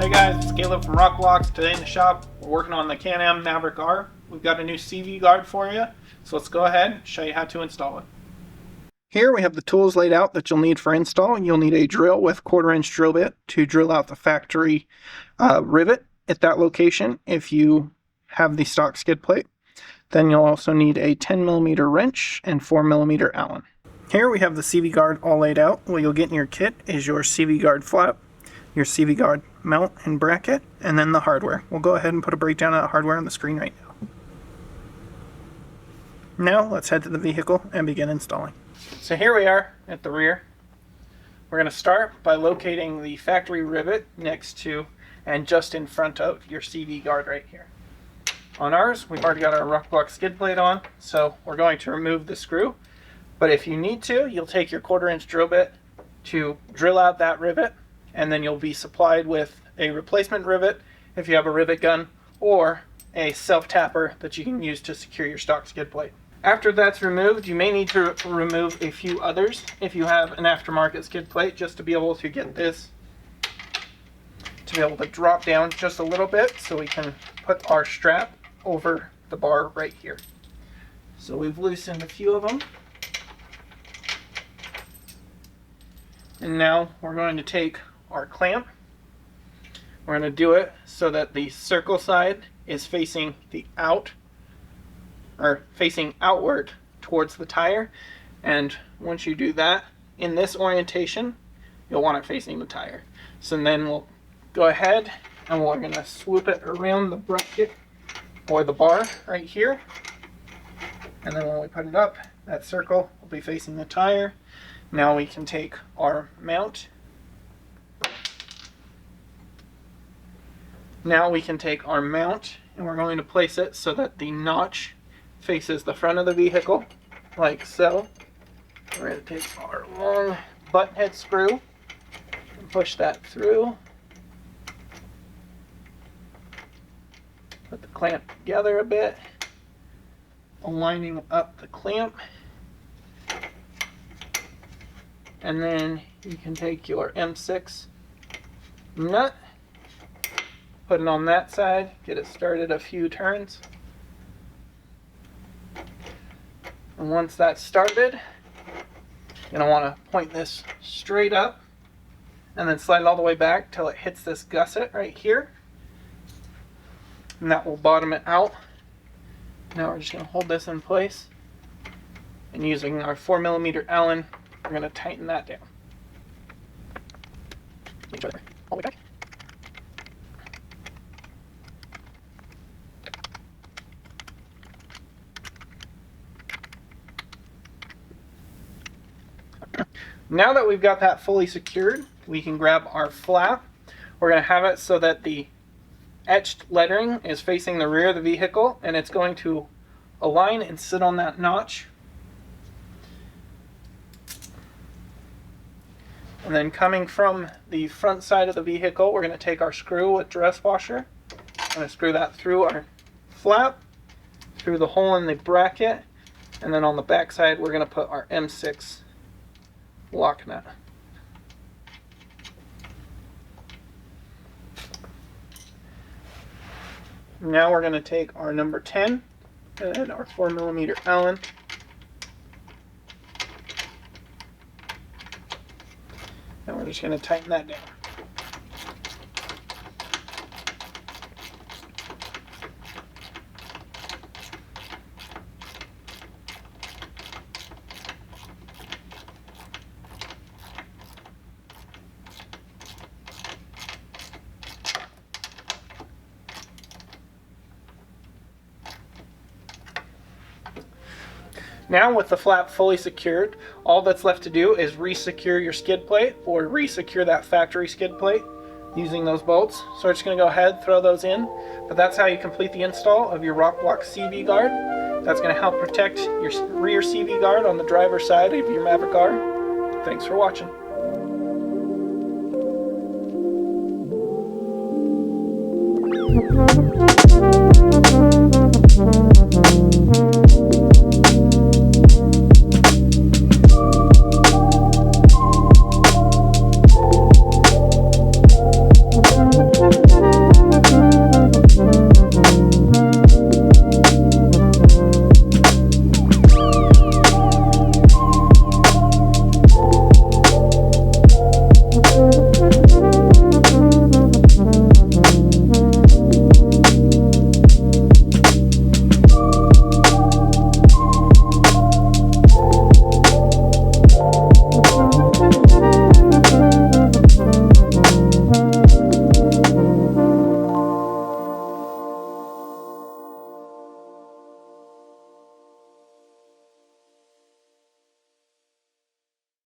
Hey guys, it's Caleb from Rokblokz. Today in the shop, we're working on the Can-Am Maverick R. We've got a new CV guard for you, so let's go ahead and show you how to install it. Here we have the tools laid out that you'll need for install. You'll need a drill with 1/4-inch drill bit to drill out the factory rivet at that location if you have the stock skid plate. Then you'll also need a 10mm wrench and 4mm Allen. Here we have the CV guard all laid out. What you'll get in your kit is your CV guard flap, your CV guard mount and bracket, and then the hardware. We'll go ahead and put a breakdown of the hardware on the screen right now. Now let's head to the vehicle and begin installing. So here we are at the rear. We're going to start by locating the factory rivet next to and just in front of your CV guard right here. On ours, we've already got our Rokblokz skid plate on, so we're going to remove the screw. But if you need to, you'll take your 1/4-inch drill bit to drill out that rivet, and then you'll be supplied with a replacement rivet if you have a rivet gun, or a self-tapper that you can use to secure your stock skid plate. After that's removed, you may need to remove a few others if you have an aftermarket skid plate, just to be able to get this to be able to drop down just a little bit so we can put our strap over the bar right here. So we've loosened a few of them. And now we're going to take our clamp. We're going to do it so that the circle side is facing facing outward towards the tire. And once you do that in this orientation, you'll want it facing the tire. So then we'll go ahead and we're going to swoop it around the bracket or the bar right here. And then when we put it up, that circle will be facing the tire. Now we can take our mount. And we're going to place it so that the notch faces the front of the vehicle, like so. We're going to take our long butt head screw and push that through. Put the clamp together a bit, aligning up the clamp. And then you can take your M6 nut, put it on that side, get it started a few turns. And once that's started, you're going to want to point this straight up and then slide it all the way back till it hits this gusset right here. And that will bottom it out. Now we're just going to hold this in place. And using our 4mm Allen, we're going to tighten that down. Make sure they're all the way back. Now that we've got that fully secured, we can grab our flap. We're going to have it so that the etched lettering is facing the rear of the vehicle, and it's going to align and sit on that notch. And then coming from the front side of the vehicle, we're going to take our screw with dress washer. I'm going to screw that through our flap, through the hole in the bracket, and then on the back side we're going to put our M6 lock nut. Now we're going to take our number 10 and our 4mm Allen. And we're just going to tighten that down. Now with the flap fully secured, all that's left to do is re-secure your skid plate or re-secure that factory skid plate using those bolts. So we're just going to go ahead, throw those in. But that's how you complete the install of your Rokblokz CV guard. That's going to help protect your rear CV guard on the driver's side of your Maverick R. Thanks for watching.